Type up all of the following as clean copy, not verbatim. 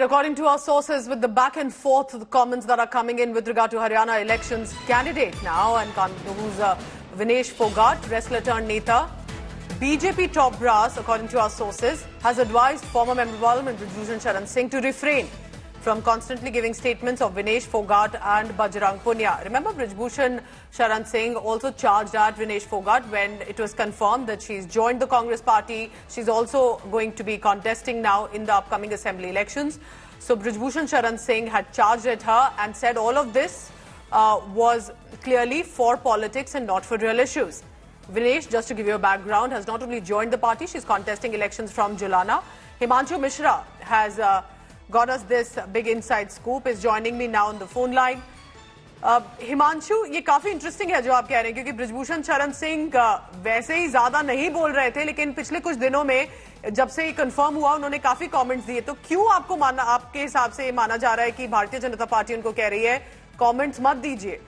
Right, according to our sources, with the back and forth, the comments that are coming in with regard to Haryana elections, candidate now and who's Vinesh Fogart, wrestler turned Neta, BJP top brass, according to our sources, has advised former Member of Parliament Brij Bhushan Sharan Singh to refrain from constantly giving statements of Vinesh Fogart and Bajrang Punia. Remember, Brij Bhushan Sharan Singh also charged at Vinesh Fogart when it was confirmed that she's joined the Congress party. She's also going to be contesting now in the upcoming assembly elections. So Brij Bhushan Sharan Singh had charged at her and said all of this was clearly for politics and not for real issues. Vinesh, just to give you a background, has not only joined the party, she's contesting elections from Julana. Himanshu Mishra has got us this big inside scoop, is joining me now on the phone line. Himanshu, ये काफी interesting है जो आप कह रहे हैं, क्योंकि बृजभूषण शरण सिंह वैसे ही ज्यादा नहीं बोल रहे थे, लेकिन पिछले कुछ दिनों में जब से ये कंफर्म हुआ उन्होंने काफी कमेंट्स दिए. तो क्यों आपको माना, आपके हिसाब से ये माना जा रहा है कि भारतीय जनता पार्टी उनको कह रही है कमेंट्स मत दीजिए?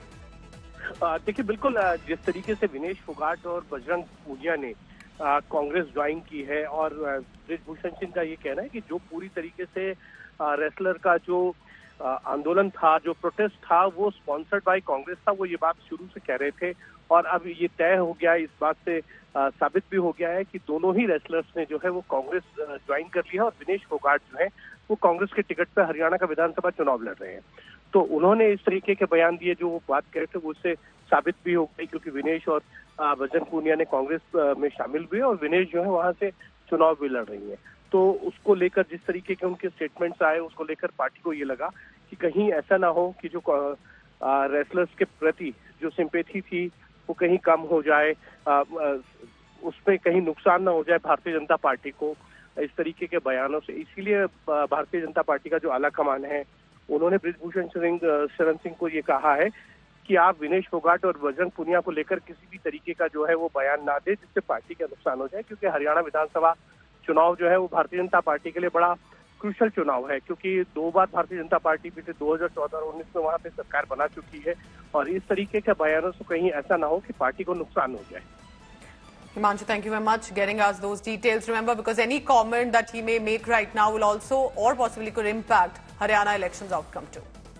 देखिए, बिल्कुल जिस तरीके से विनेश फोगाट और बजरंग पूनिया ने कांग्रेस ज्वाइन की है और बृजभूषण सिंह का ये कहना है कि जो पूरी तरीके से रेसलर का जो आंदोलन था, जो प्रोटेस्ट था, वो स्पॉन्सर्ड बाय कांग्रेस था, वो ये बात शुरू से कह रहे थे. और अब ये तय हो गया, इस बात से साबित भी हो गया है कि दोनों ही रेसलर्स ने जो है वो कांग्रेस ज्वाइन कर लिया और विनेश फोगाट जो है वो कांग्रेस के टिकट पर हरियाणा का विधानसभा चुनाव लड़ रहे हैं. तो उन्होंने इस तरीके के बयान दिए, जो वो बात कह रहे थे वो उससे साबित भी हो गई, क्योंकि विनेश और बजरंग पूनिया ने कांग्रेस में शामिल हुए और विनेश जो है वहां से चुनाव भी लड़ रही है. तो उसको लेकर जिस तरीके के उनके स्टेटमेंट्स आए, उसको लेकर पार्टी को ये लगा कि कहीं ऐसा ना हो कि जो रेसलर्स के प्रति जो सिंपैथी थी वो कहीं कम हो जाए, उसमें कहीं नुकसान ना हो जाए भारतीय जनता पार्टी को इस तरीके के बयानों से. इसीलिए भारतीय जनता पार्टी का जो आला कमान है, उन्होंने बृजभूषण शरण सिंह को ये कहा है कि आप विनेश फोगाट और बजरंग पूनिया को लेकर किसी भी तरीके का जो है वो बयान ना दे जिससे पार्टी का नुकसान हो जाए, क्योंकि हरियाणा विधानसभा चुनाव जो है वो भारतीय जनता पार्टी के लिए बड़ा क्रूशल चुनाव है, क्योंकि 2 बार भारतीय जनता पार्टी पिछले 2014 और 19 में वहां पे सरकार बना चुकी है. और इस तरीके के बयानों से कहीं ऐसा ना हो कि पार्टी को नुकसान हो जाए. Himanshu, thank you very much getting us those details. Remember, because any comment that he may make right now will also or possibly could impact Haryana elections outcome too.